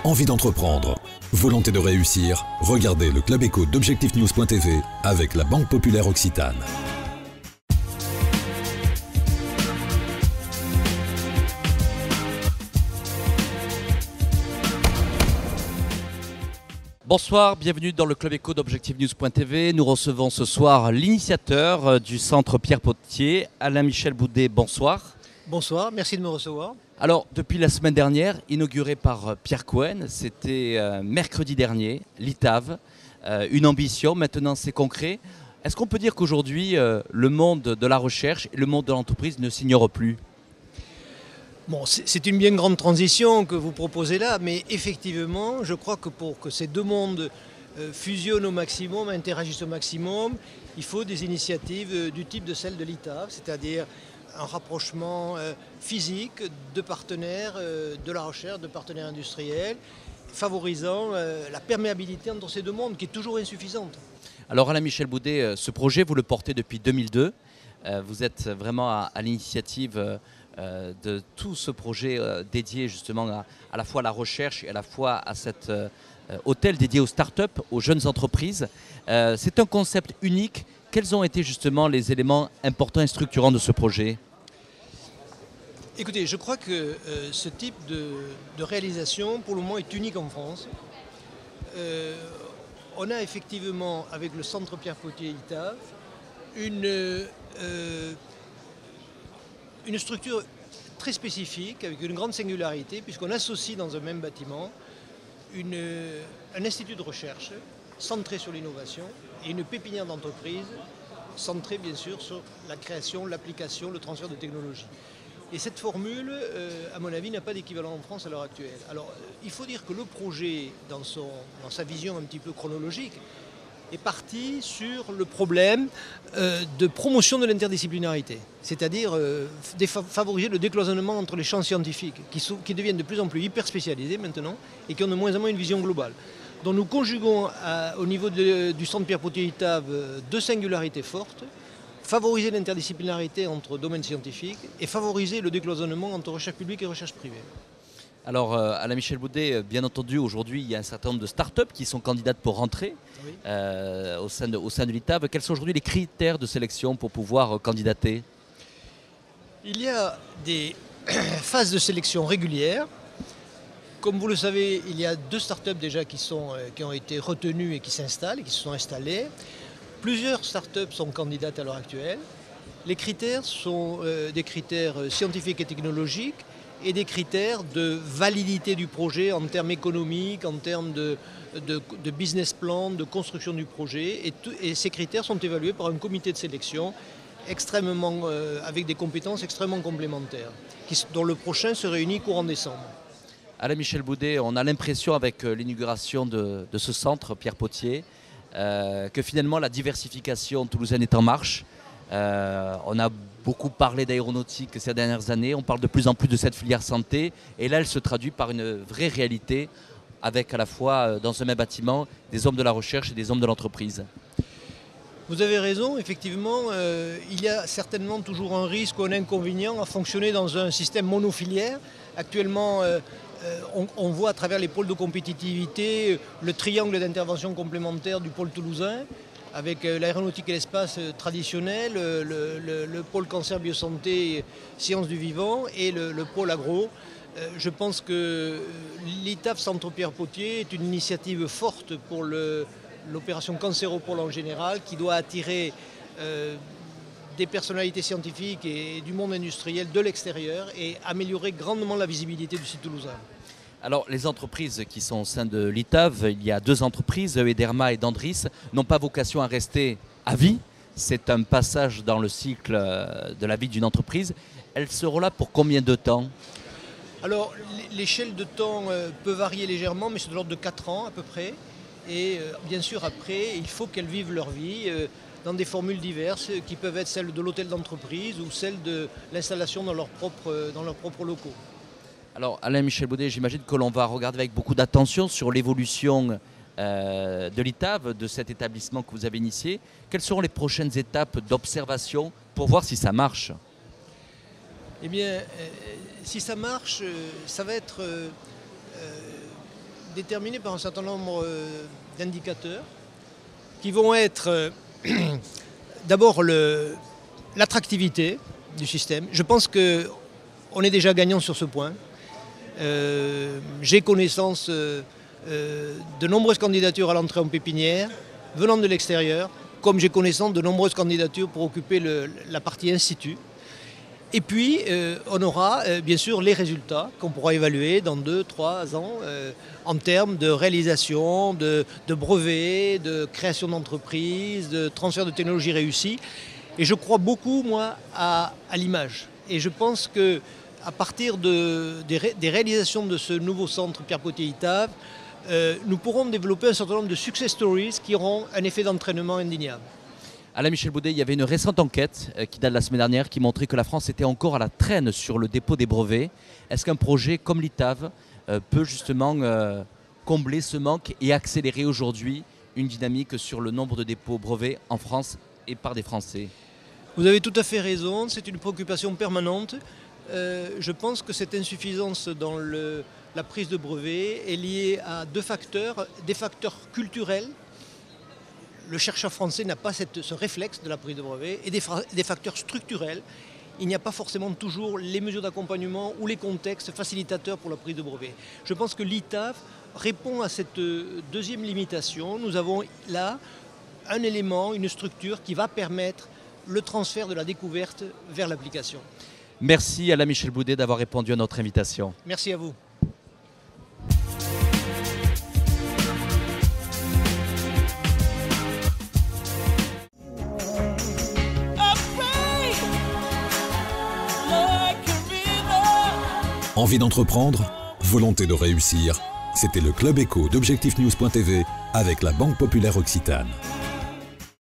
envie d'entreprendre, volonté de réussir, regardez le Club Éco d'Objectifnews.tv avec la Banque Populaire Occitane. Bonsoir, bienvenue dans le Club Éco d'Objectifnews.tv. Nous recevons ce soir l'initiateur du centre Pierre Potier, Alain-Michel Boudet. Bonsoir. Bonsoir, merci de me recevoir. Alors, depuis la semaine dernière, inauguré par Pierre Cohen, c'était mercredi dernier, l'ITAV, une ambition, maintenant c'est concret. Est-ce qu'on peut dire qu'aujourd'hui, le monde de la recherche et le monde de l'entreprise ne s'ignorent plus ? Bon, c'est une bien grande transition que vous proposez là, mais effectivement, je crois que pour que ces deux mondes fusionnent au maximum, interagissent au maximum, il faut des initiatives du type de celle de l'ITAV, c'est-à-dire un rapprochement physique de partenaires de la recherche, de partenaires industriels, favorisant la perméabilité entre ces deux mondes qui est toujours insuffisante. Alors Alain-Michel Boudet, ce projet, vous le portez depuis 2002. Vous êtes vraiment à l'initiative de tout ce projet dédié justement à la fois à la recherche et à la fois à cet hôtel dédié aux startups, aux jeunes entreprises. C'est un concept unique. Quels ont été justement les éléments importants et structurants de ce projet ? Écoutez, je crois que ce type de réalisation pour le moment est unique en France. On a effectivement avec le centre Pierre Potier ITAV une structure très spécifique, avec une grande singularité, puisqu'on associe dans un même bâtiment un institut de recherche centré sur l'innovation et une pépinière d'entreprise centrée bien sûr sur la création, l'application, le transfert de technologies. Et cette formule, à mon avis, n'a pas d'équivalent en France à l'heure actuelle. Alors, il faut dire que le projet, dans sa vision un petit peu chronologique, est parti sur le problème de promotion de l'interdisciplinarité, c'est-à-dire favoriser le décloisonnement entre les champs scientifiques qui deviennent de plus en plus hyper spécialisés maintenant et qui ont de moins en moins une vision globale. Donc nous conjuguons au niveau du centre Pierre Potier ITAV deux singularités fortes, favoriser l'interdisciplinarité entre domaines scientifiques et favoriser le décloisonnement entre recherche publique et recherche privée. Alors, Alain-Michel Boudet, bien entendu, aujourd'hui, il y a un certain nombre de startups qui sont candidates pour rentrer au sein de l'ITAV. Quels sont aujourd'hui les critères de sélection pour pouvoir candidater ? Il y a des phases de sélection régulières. Comme vous le savez, il y a 2 startups déjà qui ont été retenues et qui s'installent, et qui se sont installées. Plusieurs startups sont candidates à l'heure actuelle. Les critères sont des critères scientifiques et technologiques, et des critères de validité du projet en termes économiques, en termes de business plan, de construction du projet. Et ces critères sont évalués par un comité de sélection avec des compétences extrêmement complémentaires, dont le prochain se réunit courant décembre. Alain-Michel Boudet, on a l'impression avec l'inauguration de ce centre Pierre Potier que finalement la diversification toulousaine est en marche. On a beaucoup parlé d'aéronautique ces dernières années, on parle de plus en plus de cette filière santé et là elle se traduit par une vraie réalité avec à la fois dans ce même bâtiment des hommes de la recherche et des hommes de l'entreprise. Vous avez raison, effectivement, il y a certainement toujours un risque ou un inconvénient à fonctionner dans un système monofilière. Actuellement, on voit à travers les pôles de compétitivité le triangle d'intervention complémentaire du pôle toulousain, avec l'aéronautique et l'espace traditionnel, le pôle cancer biosanté, sciences du vivant et le pôle agro. Je pense que l'ITAV Centre Pierre Potier est une initiative forte pour l'opération Cancéropôle en général, qui doit attirer des personnalités scientifiques et du monde industriel de l'extérieur et améliorer grandement la visibilité du site toulousain. Alors, les entreprises qui sont au sein de l'ITAV, il y a 2 entreprises, Ederma et Dandris, n'ont pas vocation à rester à vie. C'est un passage dans le cycle de la vie d'une entreprise. Elles seront là pour combien de temps ? Alors, l'échelle de temps peut varier légèrement, mais c'est de l'ordre de 4 ans à peu près. Et bien sûr, après, il faut qu'elles vivent leur vie dans des formules diverses qui peuvent être celles de l'hôtel d'entreprise ou celles de l'installation dans leurs propres locaux. Alors Alain-Michel Boudet, j'imagine que l'on va regarder avec beaucoup d'attention sur l'évolution de l'ITAV, de cet établissement que vous avez initié. Quelles seront les prochaines étapes d'observation pour voir si ça marche ? Eh bien, si ça marche, ça va être déterminée par un certain nombre d'indicateurs qui vont être d'abord l'attractivité du système. Je pense qu'on est déjà gagnant sur ce point. J'ai connaissance de nombreuses candidatures à l'entrée en pépinière venant de l'extérieur, comme j'ai connaissance de nombreuses candidatures pour occuper la partie institut. Et puis, on aura bien sûr les résultats qu'on pourra évaluer dans 2-3 ans en termes de réalisation, de brevets, de création d'entreprises, de transfert de technologies réussis. Et je crois beaucoup, moi, à l'image. Et je pense qu'à partir des réalisations de ce nouveau centre Pierre Potier-ITAV, nous pourrons développer un certain nombre de success stories qui auront un effet d'entraînement indéniable. Alain Michel Boudet, il y avait une récente enquête qui date de la semaine dernière qui montrait que la France était encore à la traîne sur le dépôt des brevets. Est-ce qu'un projet comme l'ITAV peut justement combler ce manque et accélérer aujourd'hui une dynamique sur le nombre de dépôts brevets en France et par des Français? Vous avez tout à fait raison, c'est une préoccupation permanente. Je pense que cette insuffisance dans la prise de brevets est liée à deux facteurs, des facteurs culturels. Le chercheur français n'a pas ce réflexe de la prise de brevet, et des facteurs structurels. Il n'y a pas forcément toujours les mesures d'accompagnement ou les contextes facilitateurs pour la prise de brevet. Je pense que l'ITAV répond à cette deuxième limitation. Nous avons là un élément, une structure qui va permettre le transfert de la découverte vers l'application. Merci Alain Michel Boudet d'avoir répondu à notre invitation. Merci à vous. Envie d'entreprendre? Volonté de réussir? C'était le Club Éco d'Objectif News.tv avec la Banque Populaire Occitane.